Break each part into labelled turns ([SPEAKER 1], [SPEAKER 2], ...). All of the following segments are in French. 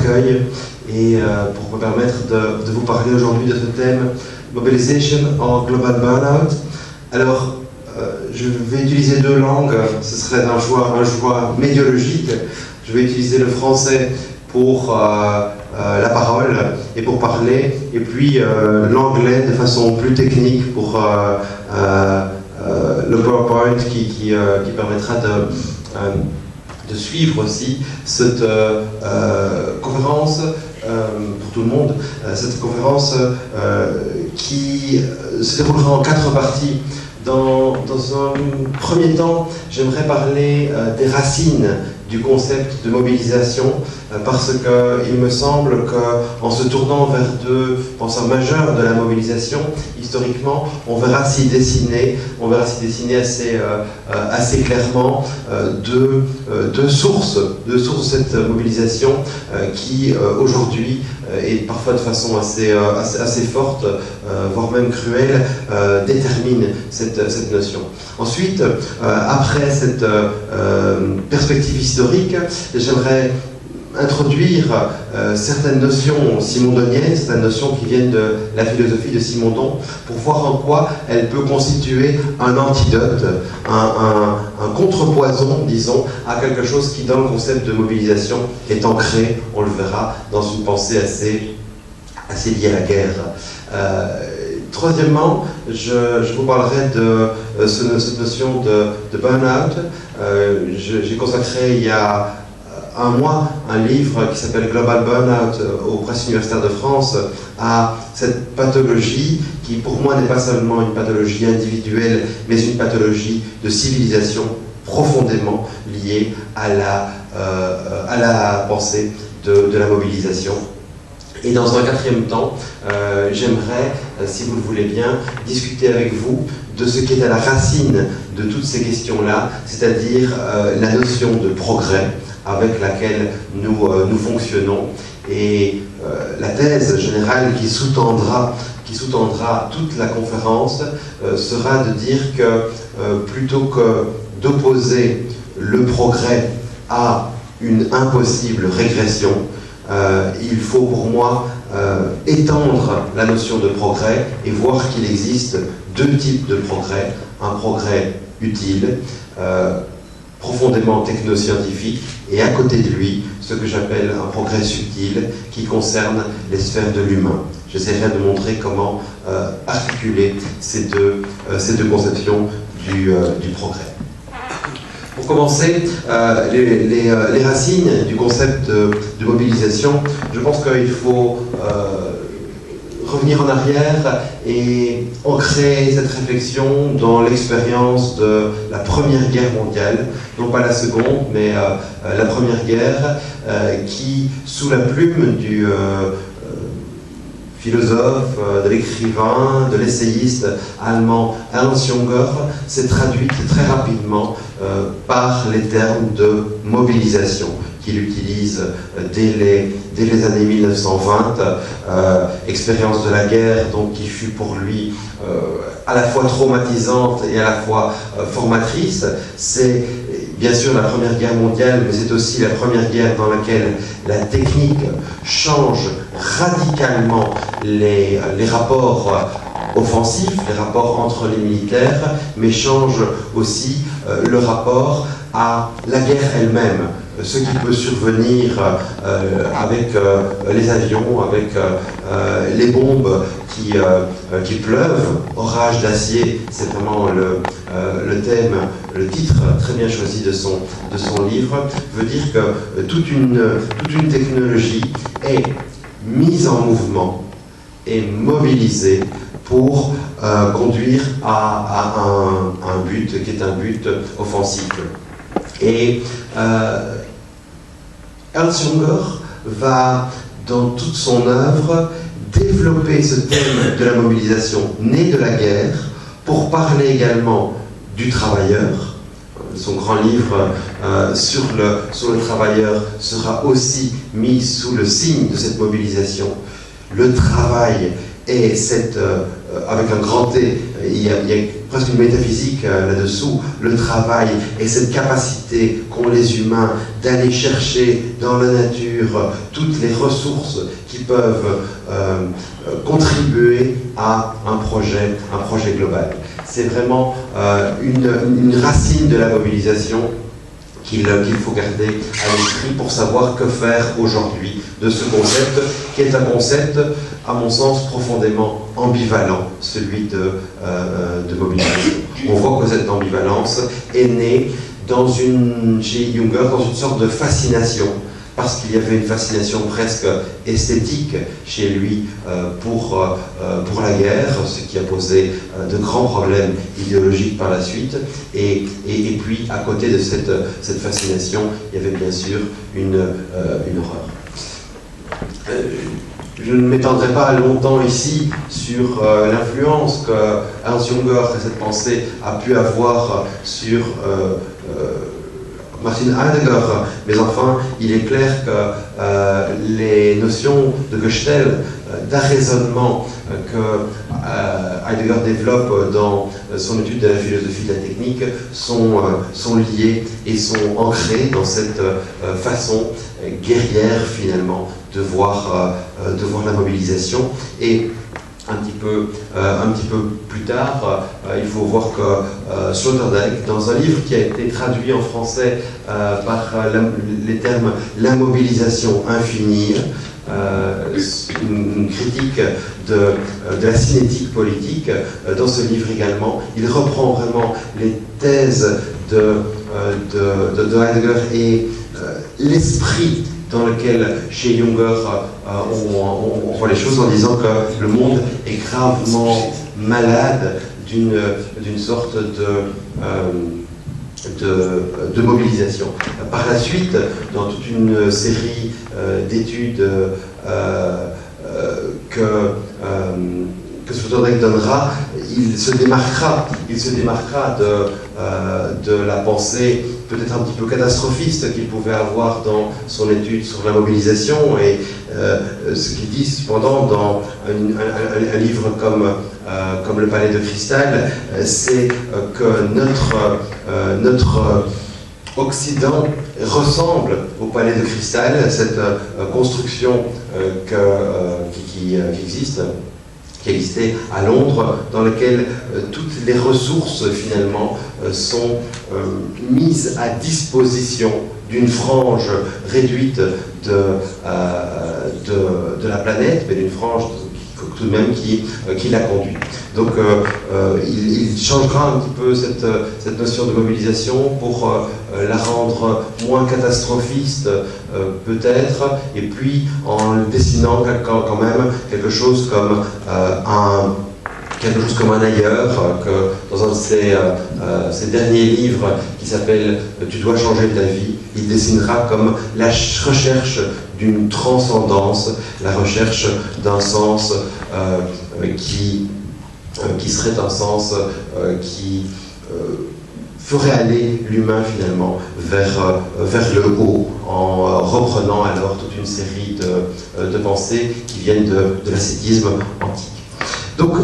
[SPEAKER 1] accueil et pour me permettre de vous parler aujourd'hui de ce thème Mobilization or Global Burnout. Alors, je vais utiliser deux langues, ce serait un choix médiologique. Je vais utiliser le français pour la parole et pour parler, et puis l'anglais de façon plus technique pour le PowerPoint qui permettra de suivre aussi cette conférence pour tout le monde, cette conférence qui se déroulera en 4 parties. Dans un premier temps, j'aimerais parler des racines du concept de mobilisation, parce qu'il me semble qu'en se tournant vers deux penseurs majeurs de la mobilisation, historiquement, on verra s'y dessiner assez clairement deux sources de cette mobilisation qui aujourd'hui et parfois de façon assez forte, voire même cruelle, détermine cette notion. Ensuite, après cette perspective historique, j'aimerais introduire certaines notions simondoniennes, certaines notions qui viennent de la philosophie de Simondon, pour voir en quoi elle peut constituer un antidote, un contrepoison, disons, à quelque chose qui, dans le concept de mobilisation, est ancré, on le verra, dans une pensée assez liée à la guerre. Troisièmement, je vous parlerai de cette notion de burn-out. J'ai consacré il y a un mois un livre qui s'appelle Global Burnout aux Presses universitaires de France à cette pathologie qui pour moi n'est pas seulement une pathologie individuelle mais une pathologie de civilisation profondément liée à la pensée de la mobilisation. Et dans un quatrième temps, j'aimerais, si vous le voulez bien, discuter avec vous de ce qui est à la racine de toutes ces questions-là, c'est-à-dire la notion de progrès avec laquelle nous fonctionnons, et la thèse générale qui sous-tendra toute la conférence sera de dire que plutôt que d'opposer le progrès à une impossible régression, il faut pour moi étendre la notion de progrès et voir qu'il existe deux types de progrès. Un progrès utile, profondément technoscientifique, et à côté de lui, ce que j'appelle un progrès subtil qui concerne les sphères de l'humain. J'essaierai de montrer comment articuler ces deux conceptions du progrès. Pour commencer, les racines du concept de mobilisation, je pense qu'il faut revenir en arrière et ancrer cette réflexion dans l'expérience de la Première Guerre mondiale, non pas la Seconde, mais la Première Guerre, qui, sous la plume du philosophe, de l'écrivain, de l'essayiste allemand Ernst Junger, s'est traduite très rapidement par les termes de mobilisation qu'il utilise dès les années 1920, expérience de la guerre donc, qui fut pour lui à la fois traumatisante et à la fois formatrice. C'est bien sûr la Première Guerre mondiale, mais c'est aussi la première guerre dans laquelle la technique change radicalement les rapports offensifs, les rapports entre les militaires, mais change aussi le rapport à la guerre elle-même, ce qui peut survenir avec les avions, avec les bombes qui pleuvent, orage d'acier, c'est vraiment le thème, le titre très bien choisi de son livre, veut dire que toute une technologie est mise en mouvement et mobilisée pour conduire à un but qui est un but offensif. Et Ernst Junger va, dans toute son œuvre, développer ce thème de la mobilisation né de la guerre pour parler également du travailleur. Son grand livre sur le travailleur sera aussi mis sous le signe de cette mobilisation. Le travail Et avec un grand T, il y a presque une métaphysique là-dessous, le travail et cette capacité qu'ont les humains d'aller chercher dans la nature toutes les ressources qui peuvent contribuer à un projet global. C'est vraiment une racine de la mobilisation qu'il faut garder à l'esprit pour savoir que faire aujourd'hui de ce concept, qui est un concept, à mon sens, profondément ambivalent, celui de mobilisation. On voit que cette ambivalence est née chez Junger dans une sorte de fascination, parce qu'il y avait une fascination presque esthétique chez lui pour la guerre, ce qui a posé de grands problèmes idéologiques par la suite. Et puis, à côté de cette fascination, il y avait bien sûr une horreur. Je ne m'étendrai pas longtemps ici sur l'influence que Ernst Junger et cette pensée a pu avoir sur Martin Heidegger, mais enfin, il est clair que les notions de Gestell, d'arraisonnement que Heidegger développe dans son étude de la philosophie de la technique sont liées et sont ancrées dans cette façon guerrière finalement de voir la mobilisation. Et un petit peu plus tard, il faut voir que Sloterdijk, dans un livre qui a été traduit en français par les termes « la mobilisation infinie », une critique de la cinétique politique, dans ce livre également, il reprend vraiment les thèses de Heidegger et l'esprit dans lequel, chez Junger, on voit les choses en disant que le monde est gravement malade d'une sorte de mobilisation. Par la suite, dans toute une série d'études que Sloterdijk donnera, il se démarquera de la pensée peut-être un petit peu catastrophiste qu'il pouvait avoir dans son étude sur la mobilisation, et ce qu'il dit cependant dans un livre comme Le Palais de Cristal, c'est que notre Occident ressemble au Palais de Cristal, cette construction qui existait à Londres, dans lequel toutes les ressources finalement sont mises à disposition d'une frange réduite de la planète, mais d'une frange tout de même qui la conduit. Donc il changera un petit peu cette notion de mobilisation pour la rendre moins catastrophiste peut-être, et puis en dessinant quand même quelque chose comme un ailleurs, que dans un de ses derniers livres qui s'appelle « Tu dois changer ta vie », il dessinera comme la recherche d'une transcendance, la recherche d'un sens qui serait un sens qui ferait aller l'humain finalement vers le haut, en reprenant alors toute une série de pensées qui viennent de l'ascétisme antique. Donc,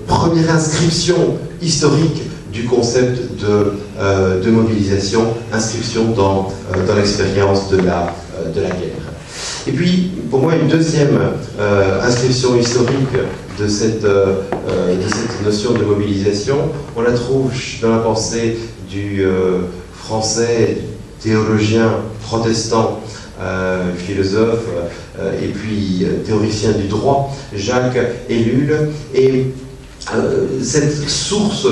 [SPEAKER 1] première inscription historique du concept de mobilisation, inscription dans l'expérience de la guerre. Et puis, pour moi, une deuxième inscription historique de cette notion de mobilisation, on la trouve dans la pensée du français théologien protestant, philosophe et puis théoricien du droit, Jacques Ellul. Et cette source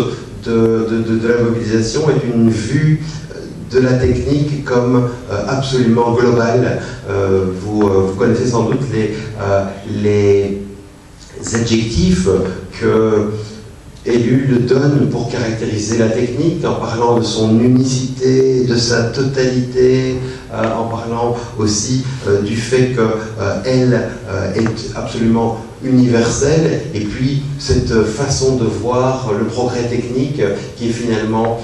[SPEAKER 1] de la mobilisation est une vue de la technique comme absolument globale. Vous connaissez sans doute les adjectifs que Ellul donne pour caractériser la technique, en parlant de son unicité, de sa totalité, en parlant aussi du fait qu'elle est absolument universelle, et puis cette façon de voir le progrès technique qui est finalement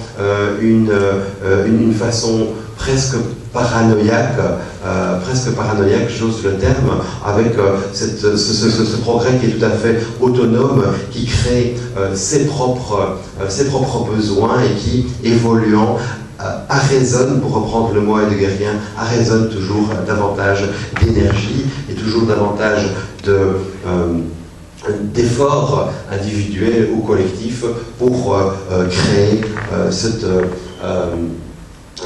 [SPEAKER 1] une façon presque paranoïaque, j'ose le terme, avec ce progrès qui est tout à fait autonome, qui crée ses propres besoins et qui, évoluant, arraisonne, pour reprendre le mot heideggerien, arraisonne toujours davantage d'énergie et toujours davantage d'efforts individuels ou collectifs pour créer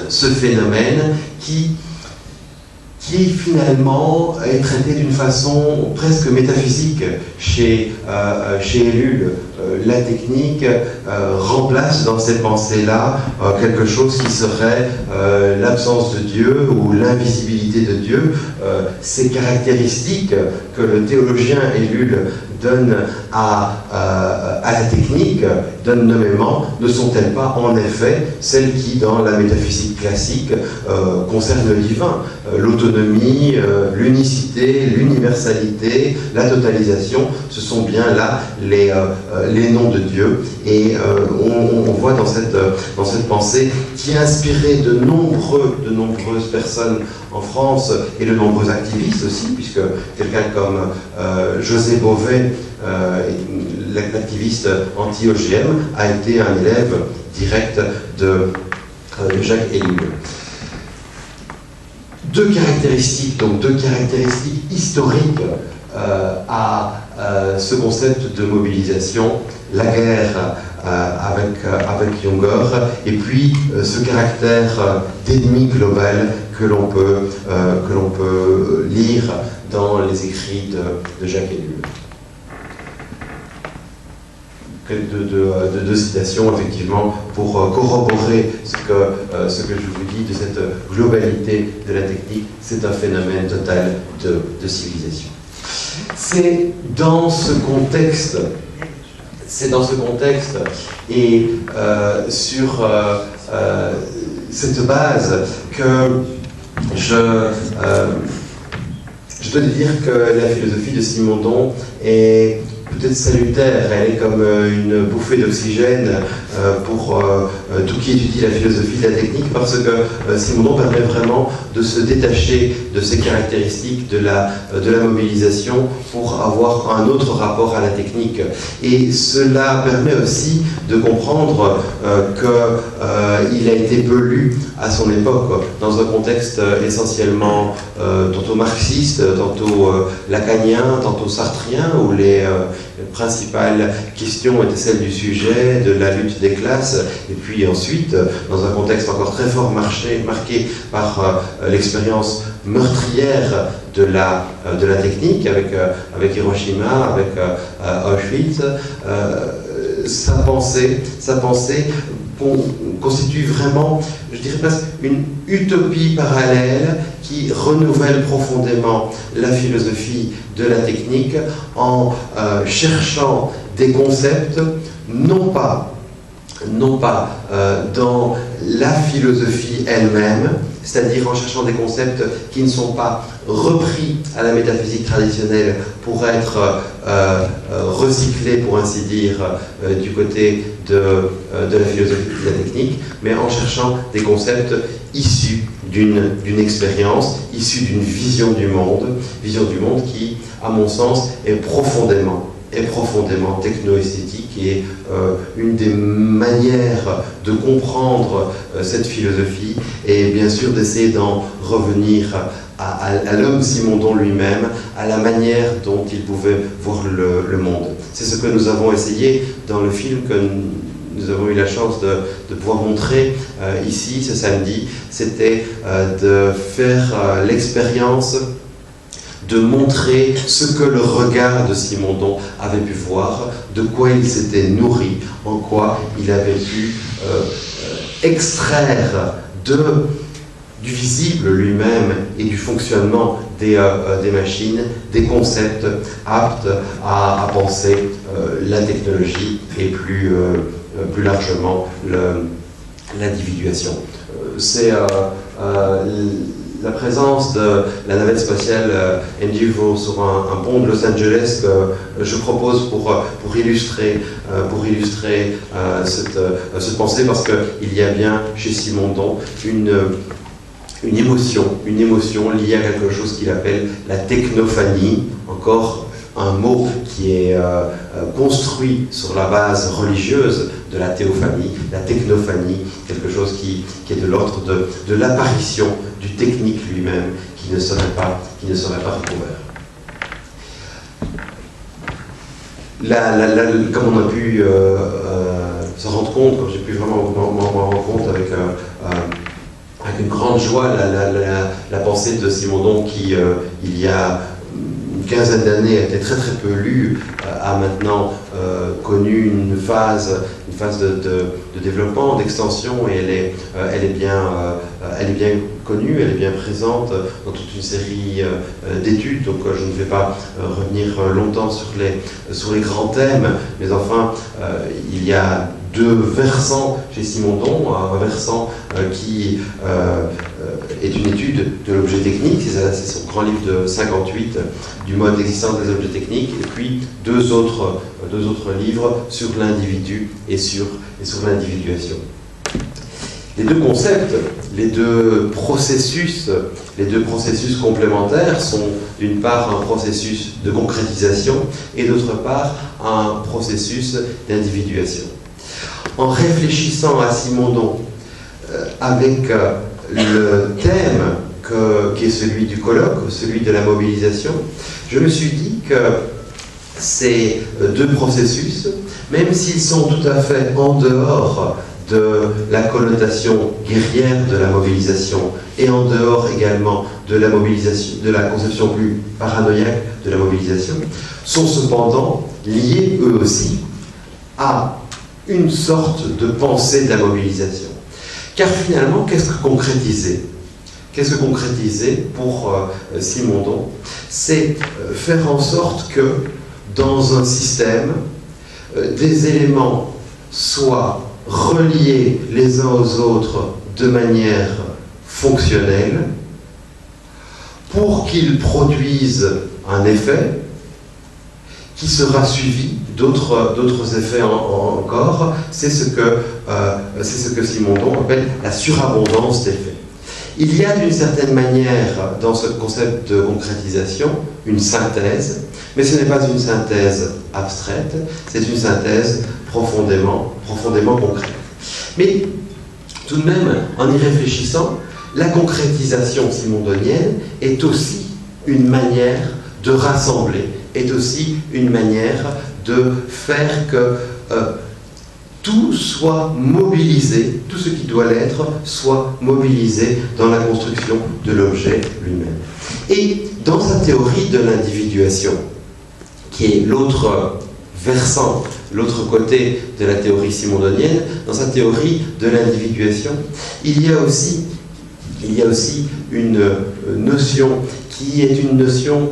[SPEAKER 1] ce phénomène qui finalement est traité d'une façon presque métaphysique chez Ellul. La technique remplace dans cette pensée-là quelque chose qui serait l'absence de Dieu ou l'invisibilité de Dieu. Ces caractéristiques que le théologien Ellul donne à la technique, donne nommément, ne sont-elles pas en effet celles qui, dans la métaphysique classique, concernent le divin? L'autonomie, l'unicité, l'universalité, la totalisation, ce sont bien là les noms de Dieu. Et on voit dans cette pensée qui a inspiré de nombreuses personnes en France et de nombreux activistes aussi, puisque quelqu'un comme José Bové, l'activiste anti-OGM, a été un élève direct de Jacques Ellul. Deux caractéristiques historiques à ce concept de mobilisation: la guerre avec Junger, et puis ce caractère d'ennemi global que l'on peut lire dans les écrits de Jacques Ellul. Deux citations, effectivement, pour corroborer ce que je vous dis de cette globalité de la technique. C'est un phénomène total de civilisation. C'est dans ce contexte et sur cette base que je dois dire que la philosophie de Simondon est peut-être salutaire. Elle est comme une bouffée d'oxygène pour tout qui étudie la philosophie de la technique, parce que Simondon permet vraiment de se détacher de ces caractéristiques de la mobilisation pour avoir un autre rapport à la technique. Et cela permet aussi de comprendre qu'il a été peu lu à son époque, dans un contexte essentiellement tantôt marxiste, tantôt lacanien, tantôt sartrien, où les principales questions étaient celles du sujet, de la lutte des classes, et puis ensuite, dans un contexte encore très fort marqué par l'expérience meurtrière de la technique, avec Hiroshima, avec Auschwitz, sa pensée constitue vraiment, je dirais presque, une utopie parallèle qui renouvelle profondément la philosophie de la technique en cherchant des concepts, non pas dans la philosophie elle-même, c'est-à-dire en cherchant des concepts qui ne sont pas repris à la métaphysique traditionnelle pour être recyclés, pour ainsi dire, du côté de la philosophie de la technique, mais en cherchant des concepts issus d'une expérience, issus d'une vision du monde qui, à mon sens, est profondément techno-esthétique, et une des manières de comprendre cette philosophie est bien sûr d'essayer d'en revenir à l'homme Simondon lui-même, à la manière dont il pouvait voir le monde. C'est ce que nous avons essayé dans le film que nous avons eu la chance de pouvoir montrer ici ce samedi. C'était de faire l'expérience de montrer ce que le regard de Simondon avait pu voir, de quoi il s'était nourri, en quoi il avait pu extraire du visible lui-même et du fonctionnement des machines, des concepts aptes à penser la technologie et plus largement l'individuation. C'est la présence de la navette spatiale Endeavour sur un pont de Los Angeles que je propose pour illustrer cette pensée, parce qu'il y a bien chez Simondon une émotion liée à quelque chose qu'il appelle la technophanie, encore un mot qui est construit sur la base religieuse de la théophanie, la technophanie, quelque chose qui est de l'ordre de l'apparition du technique lui-même, qui ne serait pas recouvert. Comme on a pu se rendre compte, comme j'ai pu vraiment m'en rendre compte avec une grande joie, la pensée de Simondon qui, il y a une quinzaine d'années, a été très très peu lue, a maintenant connu une phase de développement, d'extension, et elle est bien connue, elle est bien présente dans toute une série d'études, donc je ne vais pas revenir longtemps sur les grands thèmes, mais enfin, il y a deux versants chez Simondon, un versant qui est une étude de l'objet technique, c'est son grand livre de 58 du mode d'existence des objets techniques, et puis deux autres livres sur l'individu et sur l'individuation. Les deux concepts, les deux processus complémentaires sont d'une part un processus de concrétisation et d'autre part un processus d'individuation. En réfléchissant à Simondon avec le thème qui est celui du colloque, celui de la mobilisation, je me suis dit que ces deux processus, même s'ils sont tout à fait en dehors de la connotation guerrière de la mobilisation et en dehors également de la mobilisation, de la conception plus paranoïaque de la mobilisation, sont cependant liés eux aussi à une sorte de pensée de la mobilisation. Car finalement, qu'est-ce que concrétiser ? Qu'est-ce que concrétiser pour Simondon ? C'est faire en sorte que dans un système, des éléments soient reliés les uns aux autres de manière fonctionnelle pour qu'ils produisent un effet qui sera suivi d'autres effets encore. C'est ce que Simondon appelle la surabondance d'effets. Il y a d'une certaine manière dans ce concept de concrétisation une synthèse, mais ce n'est pas une synthèse abstraite, c'est une synthèse profondément concrète. Mais tout de même, en y réfléchissant, la concrétisation simondonienne est aussi une manière de rassembler, est aussi une manière de faire que tout soit mobilisé, tout ce qui doit l'être soit mobilisé dans la construction de l'objet lui-même. Et dans sa théorie de l'individuation, qui est l'autre versant, l'autre côté de la théorie simondonienne, dans sa théorie de l'individuation, il y a aussi une notion qui est une notion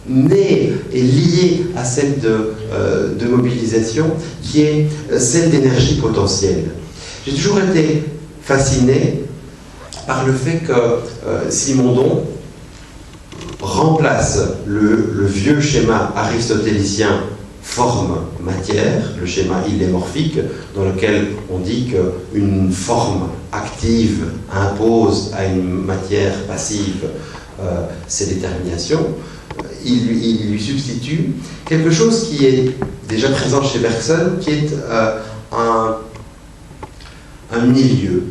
[SPEAKER 1] née et liée à celle de mobilisation, qui est celle d'énergie potentielle. J'ai toujours été fasciné par le fait que Simondon remplace le vieux schéma aristotélicien forme-matière, le schéma illémorphique, dans lequel on dit qu'une forme active impose à une matière passive ses déterminations. Il lui substitue quelque chose qui est déjà présent chez Bergson, qui est un milieu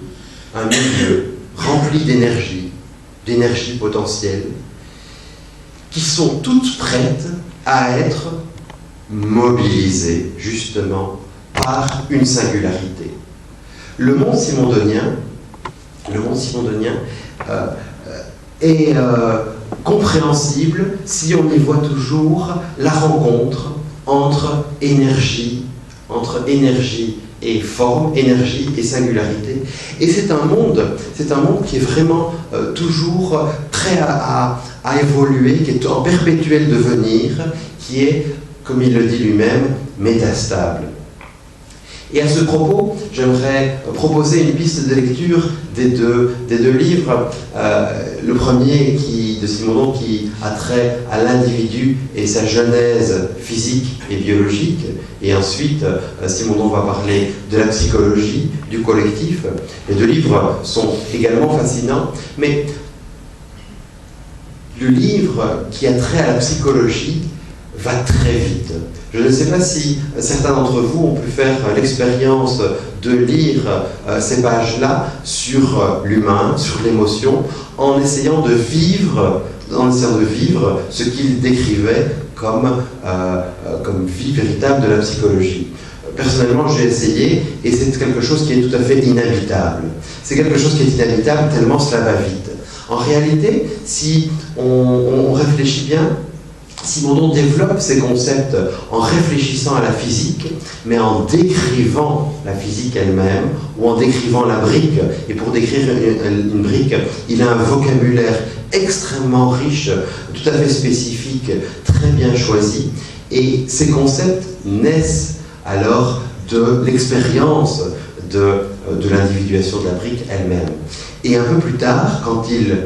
[SPEAKER 1] rempli d'énergie potentielle, qui sont toutes prêtes à être mobilisées justement par une singularité. Le monde simondonien est compréhensible si on y voit toujours la rencontre entre énergie et forme, énergie et singularité. Et c'est un monde qui est vraiment toujours prêt à évoluer, qui est en perpétuel devenir, qui est, comme il le dit lui-même, métastable. Et à ce propos, j'aimerais proposer une piste de lecture des deux livres. Le premier de Simondon qui a trait à l'individu et sa genèse physique et biologique. Et ensuite, Simondon va parler de la psychologie, du collectif. Les deux livres sont également fascinants, mais le livre qui a trait à la psychologie va très vite. Je ne sais pas si certains d'entre vous ont pu faire l'expérience de lire ces pages-là sur l'humain, sur l'émotion, en essayant de vivre ce qu'il décrivait comme vie véritable de la psychologie. Personnellement, j'ai essayé et c'est quelque chose qui est tout à fait inhabitable. C'est quelque chose qui est inhabitable tellement cela va vite. En réalité, si on réfléchit bien, Simondon développe ces concepts en réfléchissant à la physique, mais en décrivant la physique elle-même, ou en décrivant la brique. Et pour décrire une brique, il a un vocabulaire extrêmement riche, tout à fait spécifique, très bien choisi. Et ces concepts naissent alors de l'expérience de l'individuation de la brique elle-même. Et un peu plus tard, quand il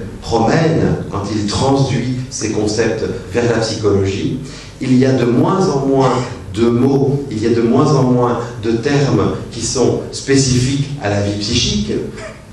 [SPEAKER 1] transduit ces concepts vers la psychologie, il y a de moins en moins de mots, il y a de moins en moins de termes qui sont spécifiques à la vie psychique.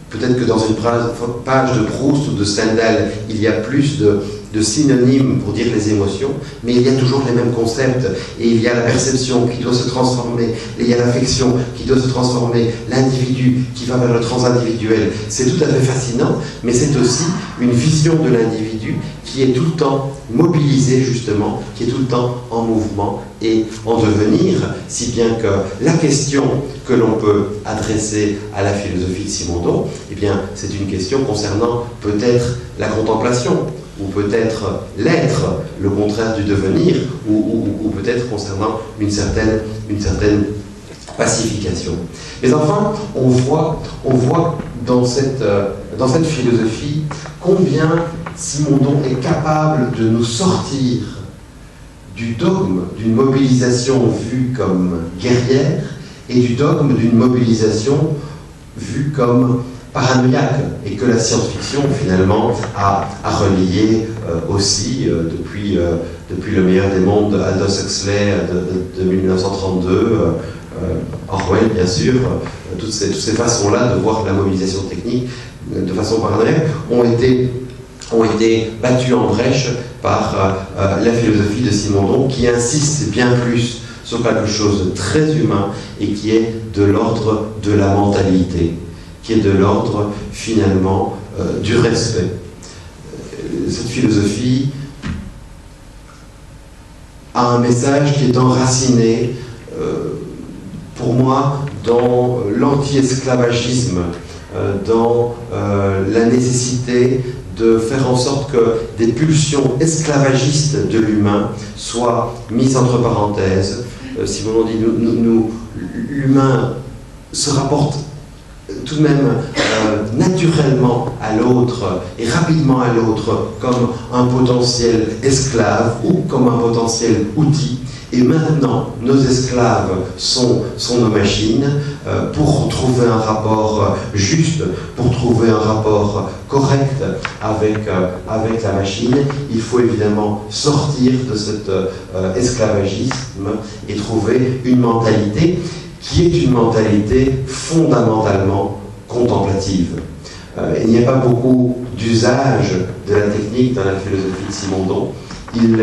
[SPEAKER 1] Peut-être que dans une page de Proust ou de Stendhal, il y a plus de synonymes pour dire les émotions, mais il y a toujours les mêmes concepts, et il y a la perception qui doit se transformer, et il y a l'affection qui doit se transformer, l'individu qui va vers le transindividuel. C'est tout à fait fascinant, mais c'est aussi une vision de l'individu qui est tout le temps mobilisée justement, qui est tout le temps en mouvement et en devenir, si bien que la question que l'on peut adresser à la philosophie de Simondon, eh bien, c'est une question concernant peut-être la contemplation, ou peut-être l'être, le contraire du devenir, ou peut-être concernant une certaine pacification. Mais enfin, on voit dans cette philosophie combien Simondon est capable de nous sortir du dogme d'une mobilisation vue comme guerrière et du dogme d'une mobilisation vue comme paranoïaque, et que la science-fiction finalement a relié aussi depuis Le meilleur des mondes, Aldous Huxley de 1932, Orwell bien sûr, toutes ces façons-là de voir la mobilisation technique de façon paranoïaque ont été battues en brèche par la philosophie de Simondon, qui insiste bien plus sur quelque chose de très humain et qui est de l'ordre de la mentalité, qui est de l'ordre, finalement, du respect. Cette philosophie a un message qui est enraciné, pour moi, dans l'anti-esclavagisme, dans la nécessité de faire en sorte que des pulsions esclavagistes de l'humain soient mises entre parenthèses. Simondon dit, l'humain se rapporte tout de même naturellement à l'autre et rapidement à l'autre comme un potentiel esclave ou comme un potentiel outil. Et maintenant, nos esclaves sont nos machines. Pour trouver un rapport juste, pour trouver un rapport correct avec la machine, il faut évidemment sortir de cet esclavagisme et trouver une mentalité qui est une mentalité fondamentalement contemplative. Il n'y a pas beaucoup d'usage de la technique dans la philosophie de Simondon. Il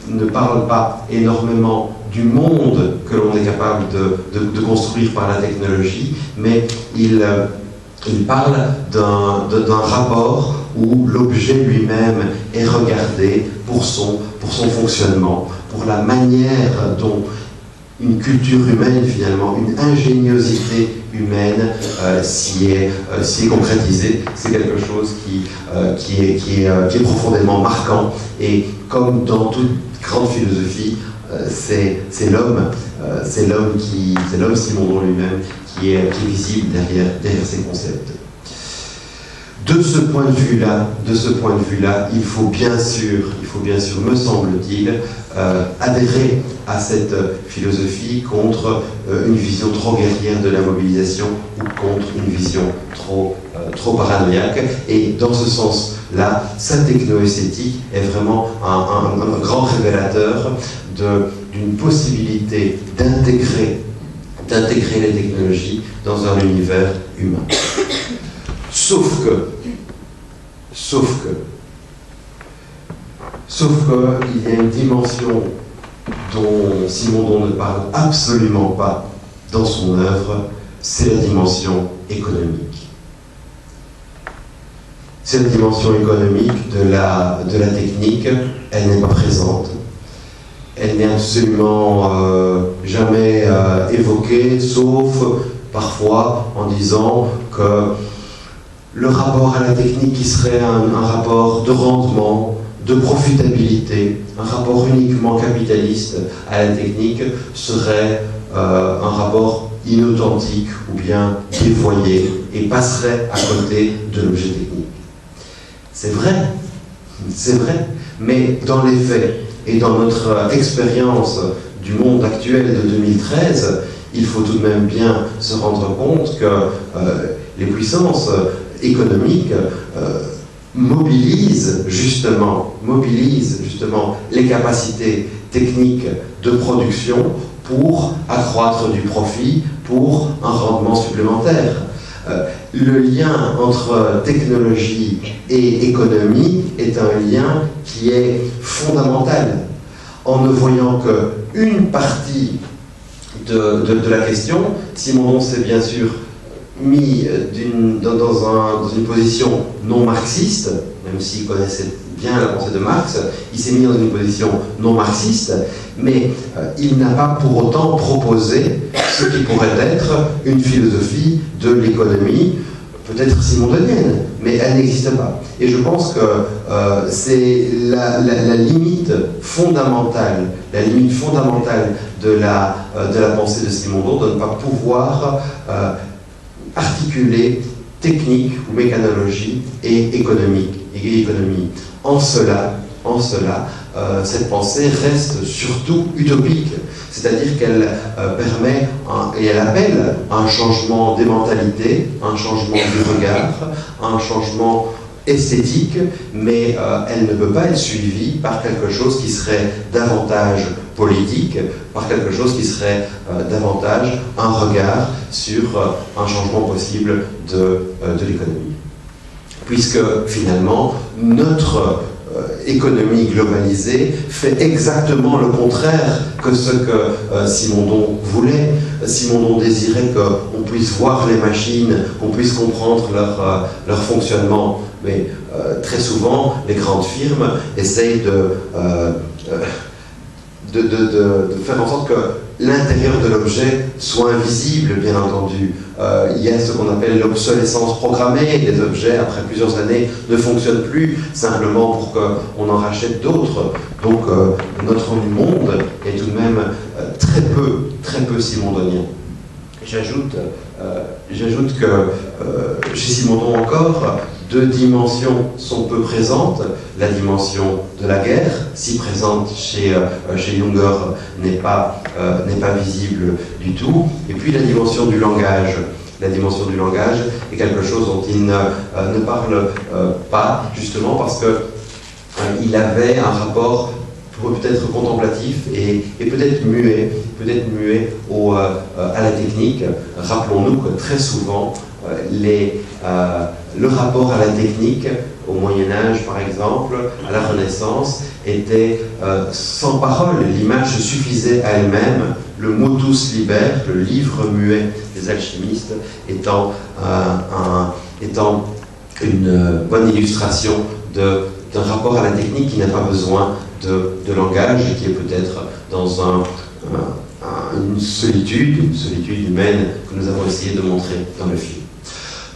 [SPEAKER 1] ne parle pas énormément du monde que l'on est capable de construire par la technologie, mais il parle d'un rapport où l'objet lui-même est regardé pour son fonctionnement, pour la manière dont une culture humaine, finalement, une ingéniosité humaine s'y est concrétisée. C'est quelque chose qui est profondément marquant. Et comme dans toute grande philosophie, c'est l'homme Simondon lui-même qui est visible derrière ces concepts. De ce point de vue-là, il faut bien sûr, me semble-t-il, adhérer à cette philosophie contre une vision trop guerrière de la mobilisation ou contre une vision trop trop paranoïaque. Et dans ce sens-là, sa techno-esthétique est vraiment un grand révélateur d'une possibilité d'intégrer les technologies dans un univers humain. Sauf qu'il y a une dimension dont Simondon ne parle absolument pas dans son œuvre, c'est la dimension économique. C'est la dimension économique de la technique, elle n'est pas présente. Elle n'est absolument jamais évoquée, sauf parfois en disant que le rapport à la technique qui serait un rapport de rendement, de profitabilité, un rapport uniquement capitaliste à la technique serait un rapport inauthentique ou bien dévoyé et passerait à côté de l'objet technique. C'est vrai, mais dans les faits et dans notre expérience du monde actuel de 2013, il faut tout de même bien se rendre compte que les puissances économiques mobilisent justement les capacités techniques de production pour accroître du profit, pour un rendement supplémentaire. Le lien entre technologie et économie est un lien qui est fondamental. En ne voyant qu'une partie de la question, Simondon s'est bien sûr mis dans une position non marxiste, même s'il connaissait bien la pensée de Marx, il s'est mis dans une position non marxiste, mais il n'a pas pour autant proposé ce qui pourrait être une philosophie de l'économie, peut-être simondonienne, mais elle n'existe pas. Et je pense que c'est la limite fondamentale, de la pensée de Simondon, de ne pas pouvoir articuler technique ou mécanologie et économie. En cela, cette pensée reste surtout utopique, c'est-à-dire qu'elle permet et elle appelle un changement des mentalités, un changement du regard, un changement esthétique, mais elle ne peut pas être suivie par quelque chose qui serait davantage politique, par quelque chose qui serait davantage un regard sur un changement possible de l'économie. Puisque finalement, notre économie globalisée fait exactement le contraire que ce que Simondon voulait. Simondon désirait qu'on puisse voir les machines, qu'on puisse comprendre leur fonctionnement, mais très souvent, les grandes firmes essayent de faire en sorte que l'intérieur de l'objet soit invisible, bien entendu. Il y a ce qu'on appelle l'obsolescence programmée. Les objets, après plusieurs années, ne fonctionnent plus simplement pour qu'on en rachète d'autres. Donc notre monde est tout de même très peu simondonien. J'ajoute que chez Simondon encore, deux dimensions sont peu présentes. La dimension de la guerre, si présente chez Junger, n'est pas visible du tout. Et puis la dimension du langage. La dimension du langage est quelque chose dont il ne parle pas, justement parce qu'il avait un rapport peut-être contemplatif et peut-être muet à la technique. Rappelons-nous que très souvent, le rapport à la technique, au Moyen-Âge par exemple, à la Renaissance, était sans parole. L'image suffisait à elle-même. Le motus liber, le livre muet des alchimistes, étant une bonne illustration d'un rapport à la technique qui n'a pas besoin de langage, qui est peut-être dans une solitude humaine que nous avons essayé de montrer dans le film.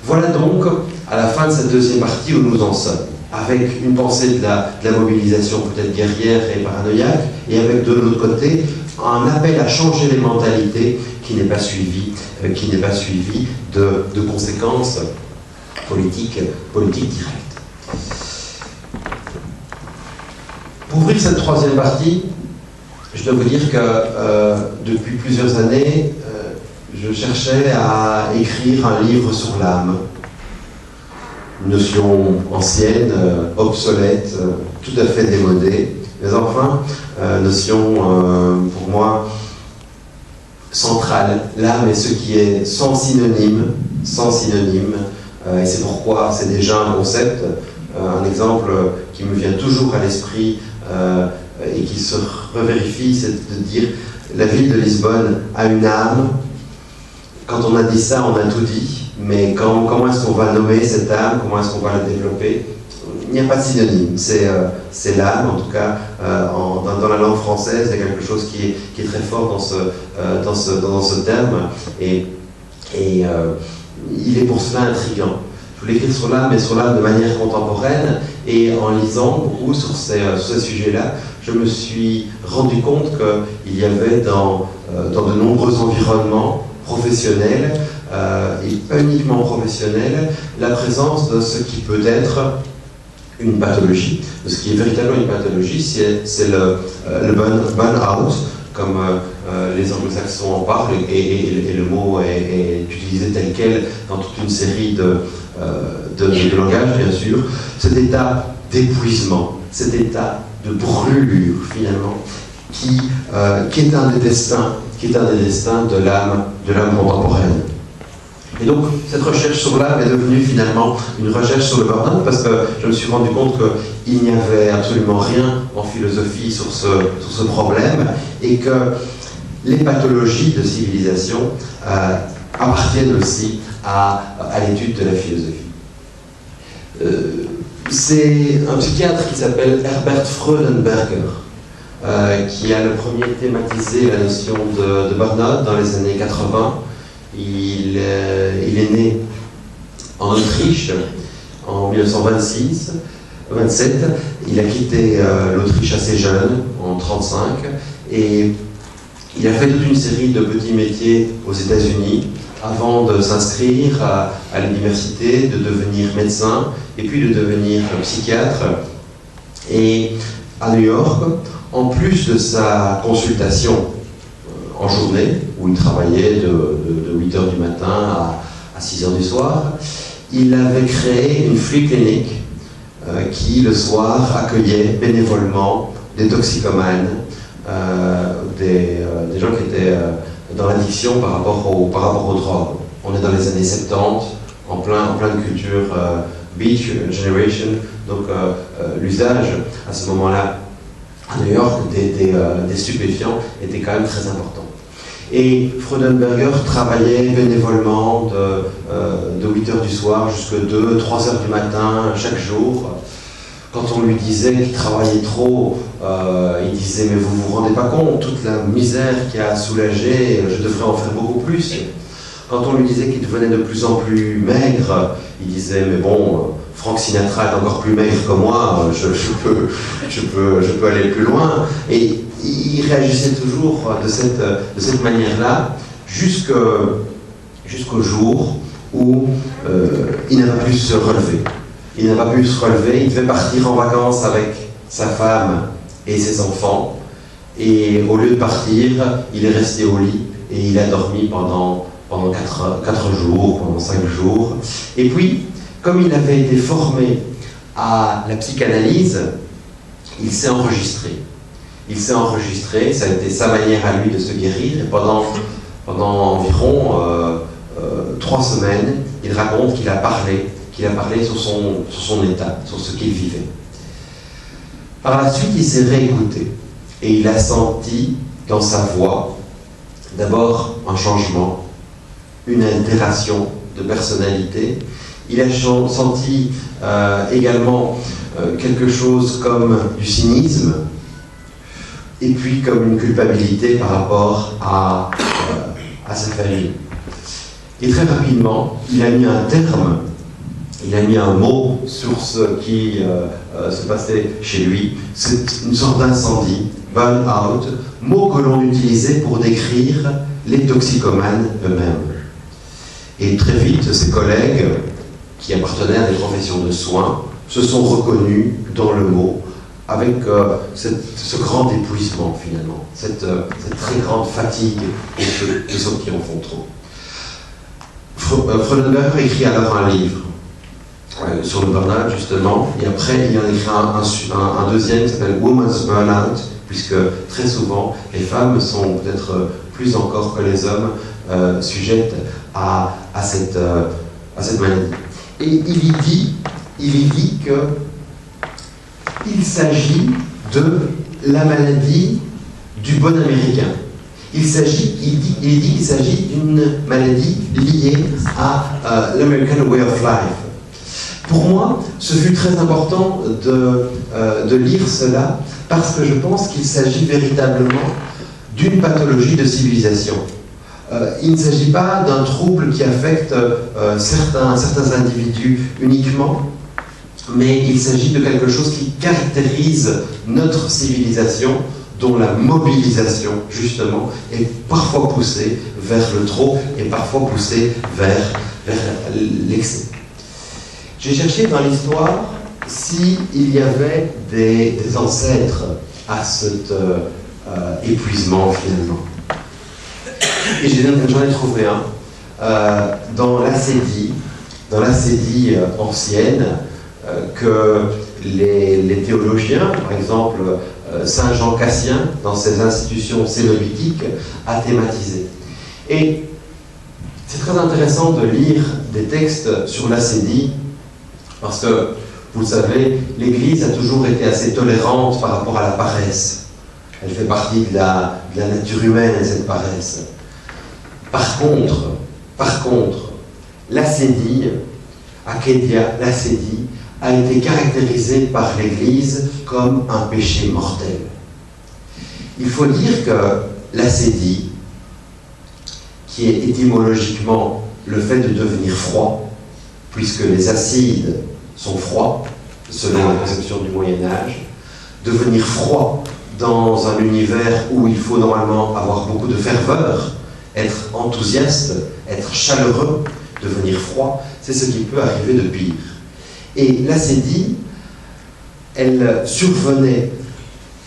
[SPEAKER 1] Voilà donc à la fin de cette deuxième partie où nous en sommes, avec une pensée de la mobilisation peut-être guerrière et paranoïaque, et avec de l'autre côté un appel à changer les mentalités qui n'est pas suivi de conséquences politiques directes. Pour ouvrir cette troisième partie, je dois vous dire que depuis plusieurs années, je cherchais à écrire un livre sur l'âme. une notion ancienne, obsolète, tout à fait démodée, mais enfin, notion pour moi centrale. L'âme est ce qui est sans synonyme, et c'est pourquoi c'est déjà un concept. Un exemple qui me vient toujours à l'esprit et qui se revérifie, c'est de dire la ville de Lisbonne a une âme. Quand on a dit ça, on a tout dit, mais comment est-ce qu'on va nommer cette âme, comment est-ce qu'on va la développer? Il n'y a pas de synonyme, c'est l'âme, en tout cas dans la langue française, il y a quelque chose qui est très fort dans ce terme, et il est pour cela intriguant. Je voulais écrire sur l'âme, mais sur l'âme de manière contemporaine, et en lisant beaucoup sur ces sujets-là, je me suis rendu compte qu'il y avait dans de nombreux environnements professionnels, et pas uniquement professionnels, la présence de ce qui peut être une pathologie. Ce qui est véritablement une pathologie, c'est le burn-out, comme les anglo-saxons en parlent, et le mot est utilisé tel quel dans toute une série de langages, bien sûr. Cet état d'épuisement, cet état de brûlure, finalement, qui est un des destins de l'âme contemporaine. Et donc, cette recherche sur l'âme est devenue finalement une recherche sur le burn-out, parce que je me suis rendu compte qu'il n'y avait absolument rien en philosophie sur ce problème, et que les pathologies de civilisation appartiennent aussi à l'étude de la philosophie. C'est un psychiatre qui s'appelle Herbert Freudenberger, qui a le premier thématisé la notion de burn-out dans les années 80. Il est né en Autriche en 1927. Il a quitté l'Autriche assez jeune, en 1935, et il a fait toute une série de petits métiers aux États-Unis avant de s'inscrire à l'université, de devenir médecin et puis de devenir psychiatre. Et à New York, en plus de sa consultation en journée, où il travaillait de 8h du matin à 6h du soir, il avait créé une free clinic qui, le soir, accueillait bénévolement des toxicomanes, des gens qui étaient dans l'addiction par rapport aux drogues. On est dans les années 70, en pleine culture Beach Generation, donc l'usage à ce moment-là à New York des stupéfiants était quand même très important. Et Freudenberger travaillait bénévolement de 8h du soir jusqu'à 2, 3h du matin chaque jour. Quand on lui disait qu'il travaillait trop, il disait « mais vous vous rendez pas compte, toute la misère qu'il a soulagée, je devrais en faire beaucoup plus ». Quand on lui disait qu'il devenait de plus en plus maigre, il disait « mais bon, Frank Sinatra est encore plus maigre que moi, je peux aller plus loin ». Et il réagissait toujours de cette manière-là, jusqu'au jour où il n'a pas pu se relever. Il n'a pas pu se relever, il devait partir en vacances avec sa femme et ses enfants. Et au lieu de partir, il est resté au lit et il a dormi pendant 4 jours, pendant 5 jours. Et puis, comme il avait été formé à la psychanalyse, il s'est enregistré. Ça a été sa manière à lui de se guérir. Et pendant environ 3 semaines, il raconte qu'il a parlé sur son état, sur ce qu'il vivait. Par la suite, il s'est réécouté et il a senti dans sa voix d'abord un changement, une altération de personnalité. Il a senti également quelque chose comme du cynisme et puis comme une culpabilité par rapport à sa famille. Et très rapidement, il a mis un terme, il a mis un mot sur ce qui se passait chez lui. C'est une sorte d'incendie, burn-out, mot que l'on utilisait pour décrire les toxicomanes eux-mêmes. Et très vite, ses collègues, qui appartenaient à des professions de soins, se sont reconnus dans le mot, avec ce grand épuisement finalement, cette très grande fatigue de ceux qui en font trop. Freudenberger écrit alors un livre sur le burn-out justement, et après il en écrit un deuxième qui s'appelle Women's Burnout, puisque très souvent les femmes sont peut-être plus encore que les hommes sujettes à cette maladie. Et il y dit qu'il s'agit de la maladie du bon américain. Il dit qu'il s'agit d'une maladie liée à l'American Way of Life. Pour moi, ce fut très important de lire cela parce que je pense qu'il s'agit véritablement d'une pathologie de civilisation. Il ne s'agit pas d'un trouble qui affecte certains individus uniquement, mais il s'agit de quelque chose qui caractérise notre civilisation, dont la mobilisation, justement, est parfois poussée vers le trop et parfois poussée vers l'excès. J'ai cherché dans l'histoire s'il y avait des ancêtres à cet épuisement, finalement. Et j'en ai trouvé un dans l'Acédie ancienne, que les théologiens, par exemple Saint Jean Cassien, dans ses institutions cénobitiques, a thématisé. Et c'est très intéressant de lire des textes sur l'Acédie, parce que, vous le savez, l'Église a toujours été assez tolérante par rapport à la paresse. Elle fait partie de la nature humaine, cette paresse. Par contre, l'Acédie, Akédia, l'Acédie, a été caractérisée par l'Église comme un péché mortel. Il faut dire que l'acédie, qui est étymologiquement le fait de devenir froid, puisque les acides sont froids, selon la conception du Moyen-Âge, devenir froid dans un univers où il faut normalement avoir beaucoup de ferveur, être enthousiaste, être chaleureux, devenir froid, c'est ce qui peut arriver de pire. Et l'acédie, elle survenait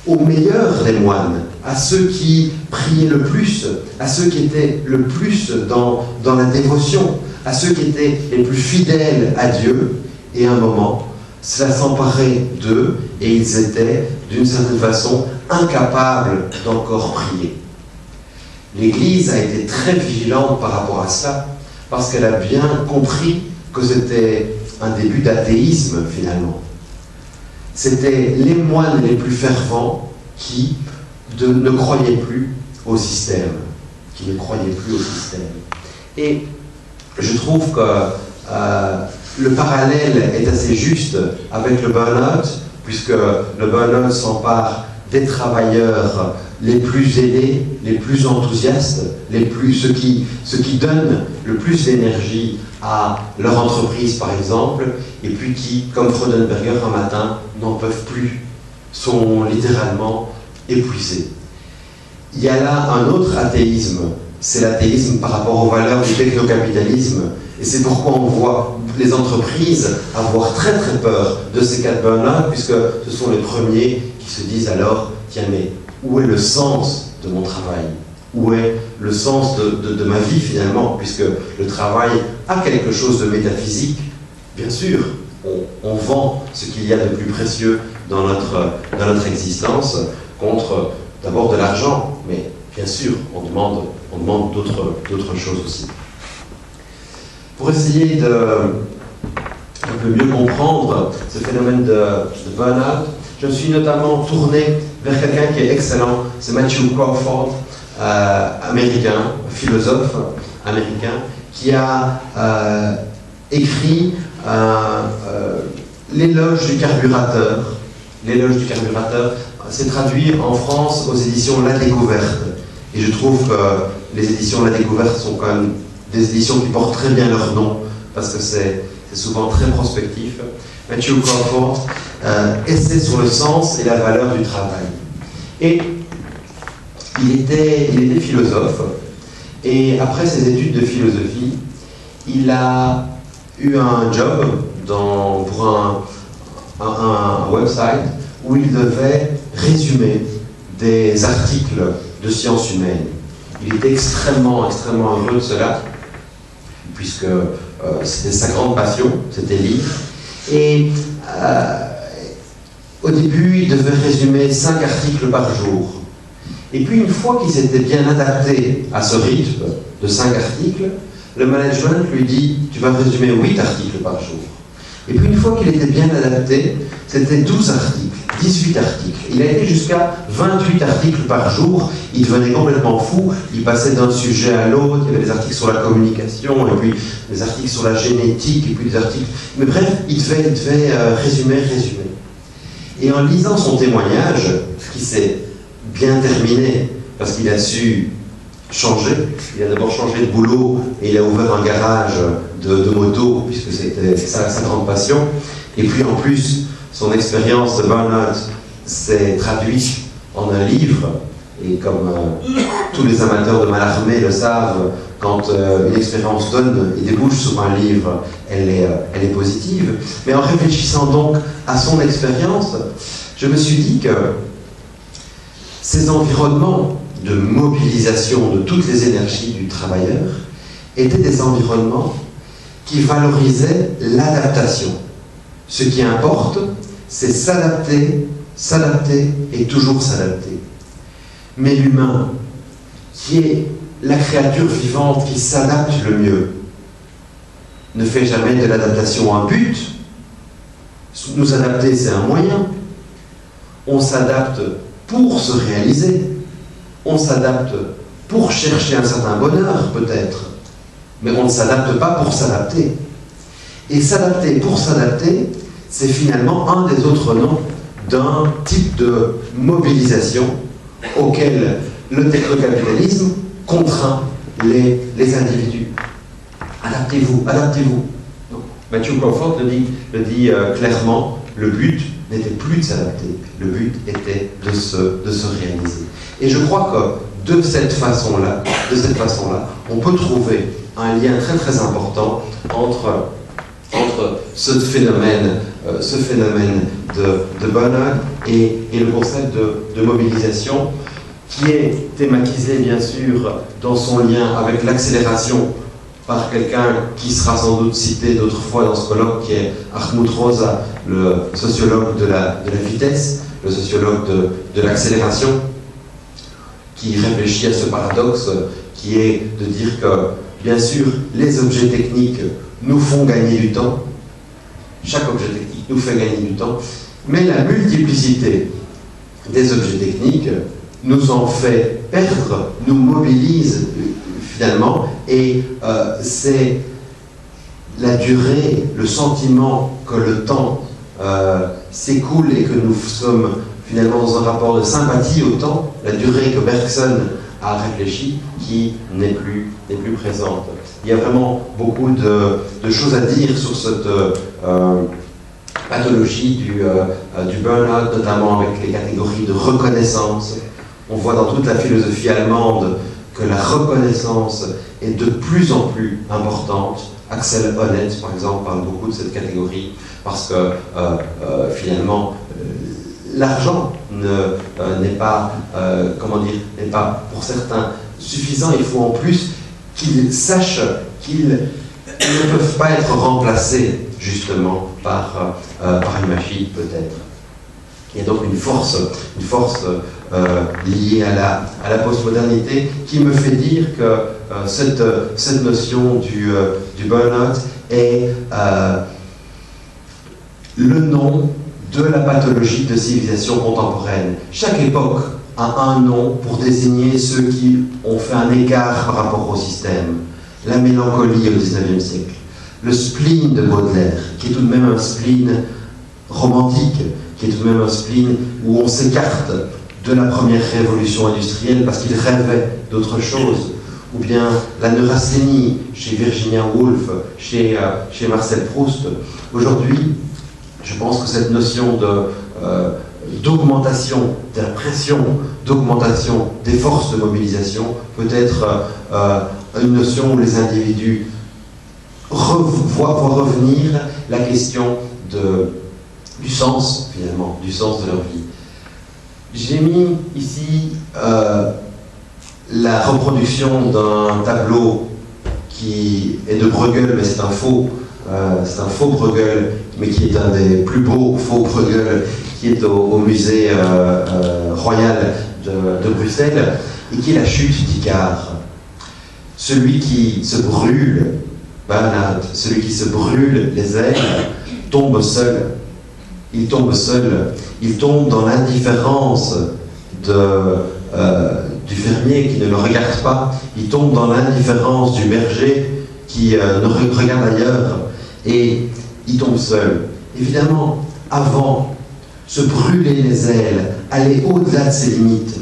[SPEAKER 1] aux meilleurs des moines, à ceux qui priaient le plus, à ceux qui étaient le plus dans la dévotion, à ceux qui étaient les plus fidèles à Dieu. Et à un moment, cela s'emparait d'eux et ils étaient, d'une certaine façon, incapables d'encore prier. L'Église a été très vigilante par rapport à cela, parce qu'elle a bien compris que c'était un début d'athéisme, finalement. C'était les moines les plus fervents qui ne croyaient plus au système, Et je trouve que le parallèle est assez juste avec le burn-out, puisque le burn-out s'empare des travailleurs les plus aidés, les plus enthousiastes, ceux qui donnent le plus d'énergie à leur entreprise, par exemple, et puis qui, comme Freudenberger un matin, n'en peuvent plus, sont littéralement épuisés. Il y a là un autre athéisme, c'est l'athéisme par rapport aux valeurs du technocapitalisme, et c'est pourquoi on voit les entreprises avoir très très peur de ces cas de burn-out, puisque ce sont les premiers qui se disent alors, tiens mais où est le sens de mon travail? Où est le sens de ma vie finalement? Puisque le travail a quelque chose de métaphysique. Bien sûr, on vend ce qu'il y a de plus précieux dans notre existence contre d'abord de l'argent, mais bien sûr, on demande d'autres choses aussi. Pour essayer de un peu mieux comprendre ce phénomène de burn-out, je me suis notamment tourné vers quelqu'un qui est excellent, c'est Matthew Crawford, américain, philosophe américain, qui a écrit l'éloge du carburateur. L'éloge du carburateur, c'est traduit en France aux éditions La Découverte. Et je trouve que les éditions La Découverte sont quand même des éditions qui portent très bien leur nom, parce que c'est souvent très prospectif. Matthew Crawford, essai sur le sens et la valeur du travail. Et il était philosophe, et après ses études de philosophie, il a eu un job pour un website où il devait résumer des articles de sciences humaines. Il était extrêmement heureux de cela, puisque c'était sa grande passion, c'était lire. Et au début, il devait résumer 5 articles par jour. Et puis, une fois qu'il s'était bien adapté à ce rythme de 5 articles, le management lui dit « Tu vas résumer 8 articles par jour ». Et puis, une fois qu'il était bien adapté, c'était 12 articles, 18 articles. Il a été jusqu'à 28 articles par jour. Il devenait complètement fou. Il passait d'un sujet à l'autre. Il y avait des articles sur la communication, et puis des articles sur la génétique, et puis des articles... Mais bref, il devait résumer. Et en lisant son témoignage, qui s'est bien terminé, parce qu'il a su changer, il a d'abord changé de boulot, et il a ouvert un garage de moto, puisque c'était sa grande passion. Et puis en plus, son expérience de burn-out s'est traduite en un livre, et comme tous les amateurs de Mallarmé le savent, quand une expérience donne et débouche sur un livre, elle est positive. Mais en réfléchissant donc à son expérience, je me suis dit que ces environnements de mobilisation de toutes les énergies du travailleur étaient des environnements qui valorisaient l'adaptation. Ce qui importe, c'est s'adapter et toujours s'adapter. Mais l'humain, qui est la créature vivante qui s'adapte le mieux, ne fait jamais de l'adaptation un but. Nous adapter, c'est un moyen. On s'adapte pour se réaliser. On s'adapte pour chercher un certain bonheur, peut-être. Mais on ne s'adapte pas pour s'adapter. Et s'adapter pour s'adapter, c'est finalement un des autres noms d'un type de mobilisation auquel le technocapitalisme contraint les individus. Adaptez-vous, adaptez-vous. Donc, Matthew Crawford le dit clairement, le but n'était plus de s'adapter, le but était de se réaliser. Et je crois que de cette façon-là, on peut trouver un lien très très important entre ce phénomène de burn-out et le concept de mobilisation, qui est thématisé bien sûr dans son lien avec l'accélération par quelqu'un qui sera sans doute cité d'autres fois dans ce colloque, qui est Hartmut Rosa, le sociologue de la vitesse, le sociologue de l'accélération, qui réfléchit à ce paradoxe qui est de dire que, bien sûr, les objets techniques nous font gagner du temps, chaque objet technique nous fait gagner du temps, mais la multiplicité des objets techniques nous en fait perdre, nous mobilise finalement, et c'est la durée, le sentiment que le temps s'écoule et que nous sommes finalement dans un rapport de sympathie au temps, la durée que Bergson a réfléchi, qui n'est plus présente. Il y a vraiment beaucoup de choses à dire sur cette pathologie du burn-out, notamment avec les catégories de reconnaissance. On voit dans toute la philosophie allemande que la reconnaissance est de plus en plus importante. Axel Honneth, par exemple, parle beaucoup de cette catégorie, parce que finalement, l'argent n'est pas, n'est pas pour certains suffisant. Il faut en plus qu'ils sachent qu'ils ne peuvent pas être remplacés justement par une machine, peut-être. Il y a donc une force liée à la postmodernité qui me fait dire que cette notion du burn-out est le nom de la pathologie de civilisation contemporaine. Chaque époque a un nom pour désigner ceux qui ont fait un écart par rapport au système. La mélancolie au XIXe siècle, le spleen de Baudelaire, qui est tout de même un spleen romantique, qui est tout de même un spleen où on s'écarte de la première révolution industrielle parce qu'il rêvait d'autre chose, ou bien la neurasthénie chez Virginia Woolf, chez Marcel Proust. Aujourd'hui, je pense que cette notion d'augmentation de la pression, d'augmentation des forces de mobilisation peut être une notion où les individus voient revenir la question du sens, finalement, du sens de leur vie. J'ai mis ici la reproduction d'un tableau qui est de Bruegel, mais c'est un faux Bruegel, mais qui est un des plus beaux faux Bruegel, qui est au musée royal de Bruxelles, et qui est la chute d'Icare. Celui qui se brûle, Bernhard, celui qui se brûle les ailes, tombe seul. Il tombe seul. Il tombe dans l'indifférence du fermier qui ne le regarde pas. Il tombe dans l'indifférence du berger qui ne regarde ailleurs. Et il tombe seul. Évidemment, avant, se brûler les ailes, aller au-delà de ses limites,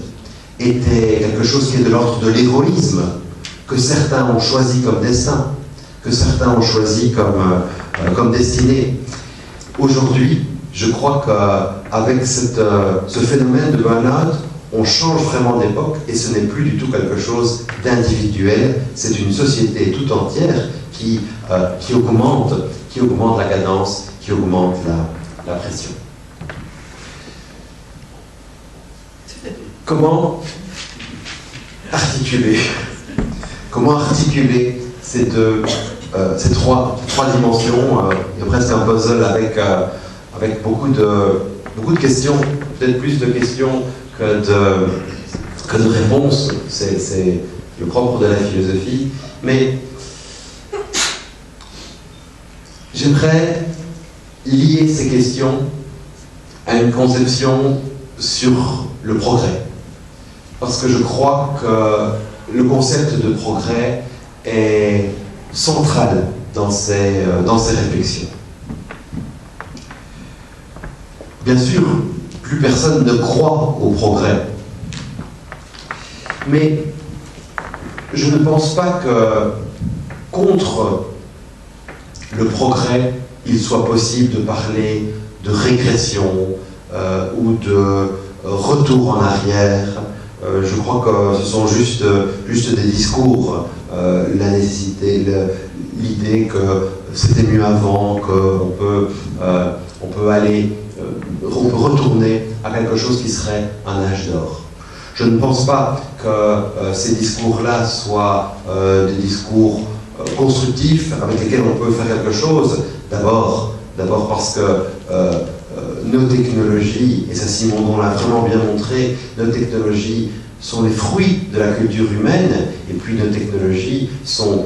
[SPEAKER 1] était quelque chose qui est de l'ordre de l'héroïsme, que certains ont choisi comme destin, que certains ont choisi comme destinée. Aujourd'hui, je crois qu'avec ce phénomène de burn-out, on change vraiment d'époque et ce n'est plus du tout quelque chose d'individuel, c'est une société tout entière qui augmente la cadence, qui augmente la pression. Comment articuler ces trois dimensions? Il y a presque un puzzle avec beaucoup de questions, peut-être plus de questions que de réponses. C'est le propre de la philosophie. Mais j'aimerais lier ces questions à une conception sur le progrès. Parce que je crois que le concept de progrès est central dans ces réflexions. Bien sûr, plus personne ne croit au progrès. Mais je ne pense pas que contre le progrès, il soit possible de parler de régression ou de retour en arrière. Je crois que ce sont juste des discours, la nécessité, l'idée que c'était mieux avant, qu'on peut retourner à quelque chose qui serait un âge d'or. Je ne pense pas que ces discours-là soient des discours constructifs avec lesquels on peut faire quelque chose. D'abord parce que nos technologies, et ça Simondon l'a vraiment bien montré, nos technologies sont les fruits de la culture humaine, et puis nos technologies sont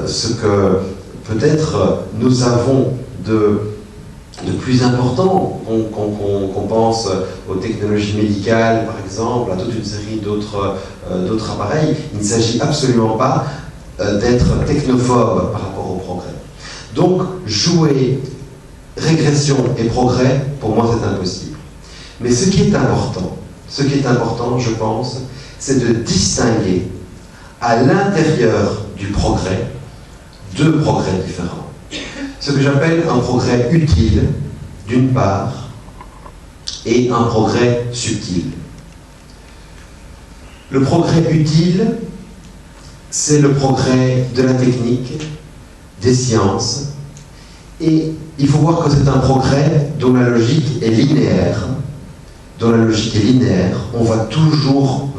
[SPEAKER 1] ce que peut-être nous avons de plus important, qu'on pense aux technologies médicales, par exemple, à toute une série d'autres appareils. Il ne s'agit absolument pas d'être technophobe par rapport au progrès. Donc, jouer régression et progrès, pour moi, c'est impossible. Mais ce qui est important, je pense, c'est de distinguer à l'intérieur du progrès deux progrès différents. Ce que j'appelle un progrès utile, d'une part, et un progrès subtil. Le progrès utile, c'est le progrès de la technique, des sciences, et il faut voir que c'est un progrès dont la logique est linéaire. On va toujours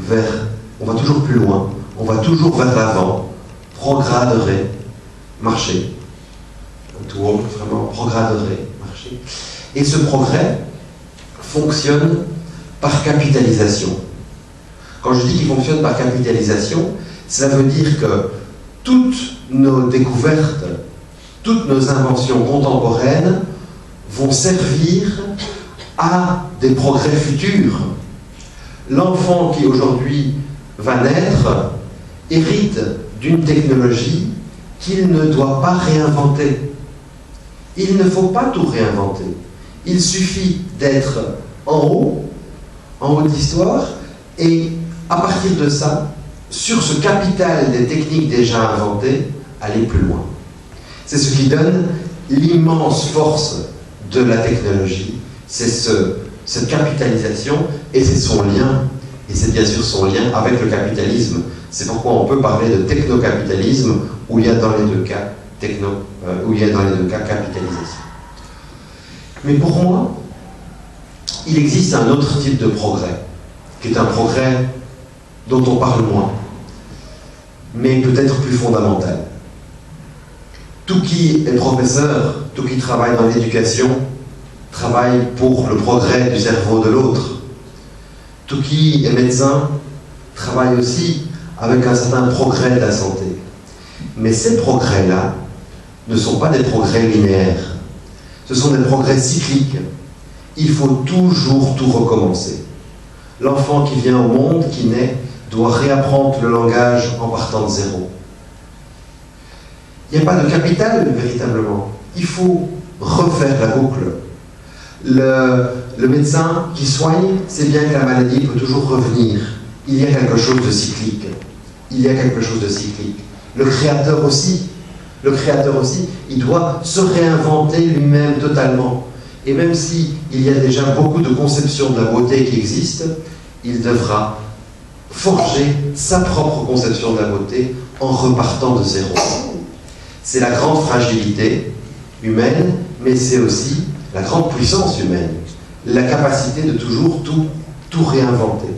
[SPEAKER 1] plus loin, on va toujours vers l'avant, prograderer, marcher. Un tour, vraiment, prograderer, marcher. Et ce progrès fonctionne par capitalisation. Quand je dis qu'il fonctionne par capitalisation, cela veut dire que toutes nos découvertes, toutes nos inventions contemporaines vont servir à des progrès futurs. L'enfant qui aujourd'hui va naître hérite d'une technologie qu'il ne doit pas réinventer. Il ne faut pas tout réinventer. Il suffit d'être en haut de l'histoire, et à partir de ça, sur ce capital des techniques déjà inventées, aller plus loin. C'est ce qui donne l'immense force de la technologie, c'est cette capitalisation, et c'est son lien, et c'est bien sûr son lien avec le capitalisme. C'est pourquoi on peut parler de technocapitalisme, où il y a dans les deux cas capitalisation. Mais pour moi, il existe un autre type de progrès, qui est un progrès dont on parle moins, mais peut-être plus fondamental. Tout qui est professeur, tout qui travaille dans l'éducation, travaille pour le progrès du cerveau de l'autre. Tout qui est médecin, travaille aussi avec un certain progrès de la santé. Mais ces progrès-là ne sont pas des progrès linéaires. Ce sont des progrès cycliques. Il faut toujours tout recommencer. L'enfant qui vient au monde, qui naît, doit réapprendre le langage en partant de zéro. Il n'y a pas de capital, véritablement. Il faut refaire la boucle. Le médecin qui soigne sait bien que la maladie peut toujours revenir. Il y a quelque chose de cyclique. Il y a quelque chose de cyclique. Le créateur aussi, il doit se réinventer lui-même totalement. Et même s'il y a déjà beaucoup de conceptions de la beauté qui existent, il devra forger sa propre conception de la beauté en repartant de zéro. C'est la grande fragilité humaine, mais c'est aussi la grande puissance humaine, la capacité de toujours tout réinventer.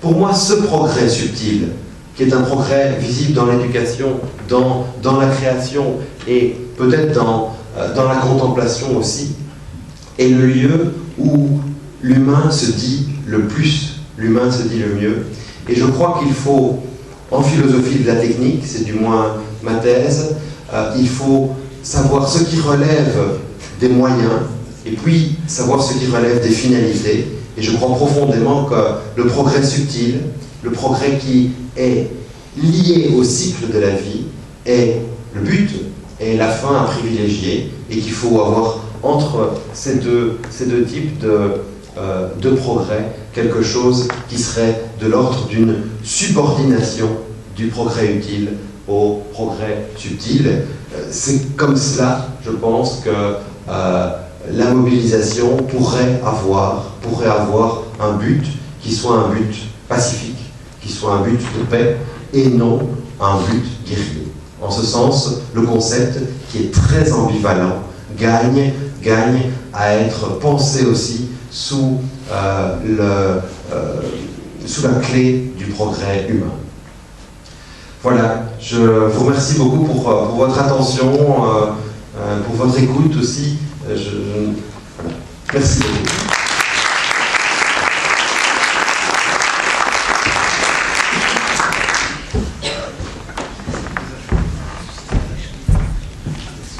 [SPEAKER 1] Pour moi, ce progrès subtil, qui est un progrès visible dans l'éducation, dans la création et peut-être dans la contemplation aussi, est le lieu où l'humain se dit le plus, l'humain se dit le mieux. Et je crois qu'il faut, en philosophie de la technique, c'est du moins ma thèse, il faut savoir ce qui relève des moyens et puis savoir ce qui relève des finalités. Et je crois profondément que le progrès subtil, le progrès qui est lié au cycle de la vie, est le but, est la fin à privilégier, et qu'il faut avoir entre ces deux types de progrès quelque chose qui serait de l'ordre d'une subordination du progrès utile au progrès subtil. C'est comme cela, je pense, que la mobilisation pourrait avoir un but qui soit un but pacifique, qui soit un but de paix, et non un but guerrier. En ce sens, le concept, qui est très ambivalent, gagne à être pensé aussi sous la clé du progrès humain. Voilà, je vous remercie beaucoup pour votre attention, pour votre écoute aussi. Merci beaucoup.